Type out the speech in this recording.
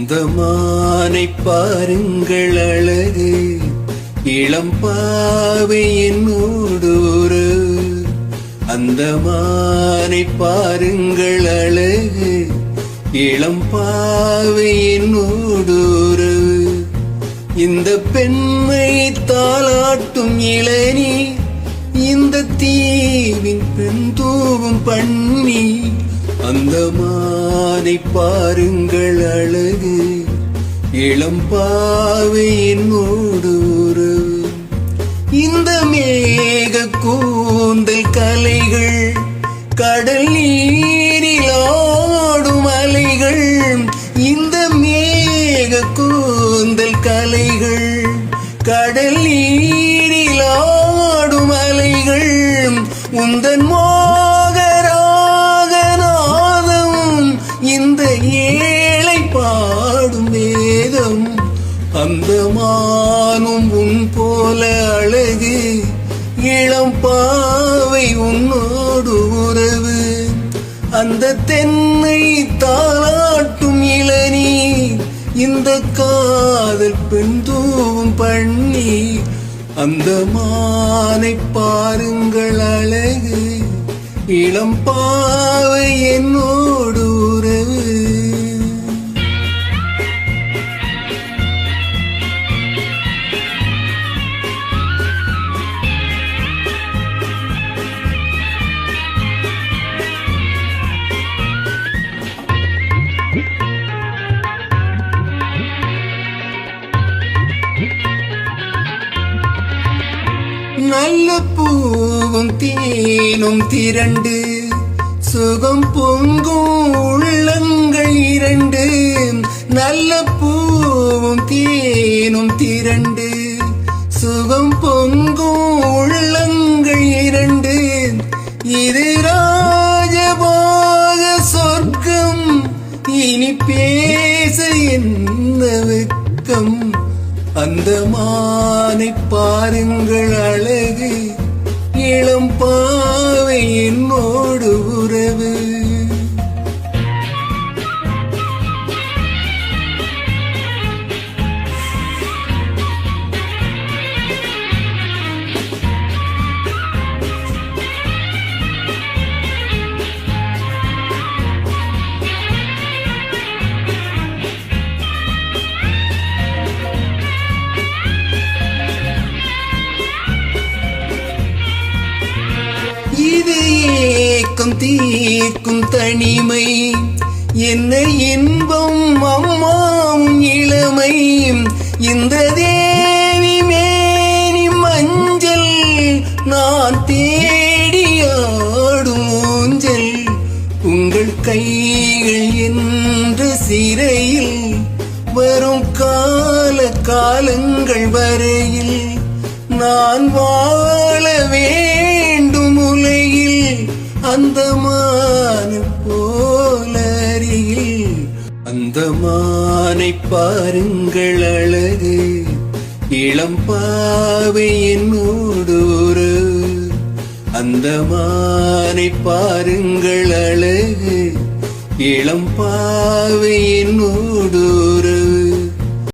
அந்த மானை பாருங்கள் அழகு, இளம் பாவை என்னோடு உறவு. அந்த மானை பாருங்கள் அழகு, இளம் பாவை என்னோடு உறவு. இந்த பெண்மை தாளாட்டும் இளநீ, இந்த தீவின் பெண் தூவும் பண்ணி. அந்த மானை பாருங்கள் அழகு, இளம் பாவை என்னோடு உறவு. இந்த மேக கூந்தல் கலைகள், கடல் நீரில் ஆடும் அலைகள். இந்த மேக கூந்தல் கலைகள், கடல் நீரில் ஆடும் அலைகள். உந்தன் மோகராகநாதம், இந்த ஏழை பாடும் வேதம். அந்த மானும் உன் போல அழகு, இளம் பாவை உன்னோடு உறவு. அந்த தென்னை தாளாட்டும் இளநீ, இந்த காதல் பெண் தூவும் பண்ணி. அந்த மானை பாருங்கள் அழகு, இளம் பாவை என்னோடு உறவு. நல்ல பூவும் தேனும் திரண்டு, சுகம் பொங்கும் உள்ளங்கள் இரண்டு. நல்ல பூவும் தேனும் திரண்டு, சுகம் பொங்கும் உள்ளங்கள் இரண்டு. இது ராஜபோக சொர்க்கம், இனி பேச என்ன வெட்கம். அந்த மானை பாருங்கள் அழகு, இளம் பாவை என்னோடு உறவு. இது ஏக்கம் தீர்க்கும் தனிமை, என்ன இன்பம் அம்மாவும் இளமை. இந்த தேவி மேனி மஞ்சள், நான் தேடியாடும் ஊஞ்சல். உங்கள் கைகள் என்ற சிறையில், வரும் கால காலங்கள் வரையில் நான் வாழ வேண்டும் உலகில். அந்த மானை போல அருகில். அந்த மானை பாருங்கள் அழகு, இளம் பாவை என்னோடு உறவு. அந்த மானை பாருங்கள் அழகு, இளம் பாவை என்னோடு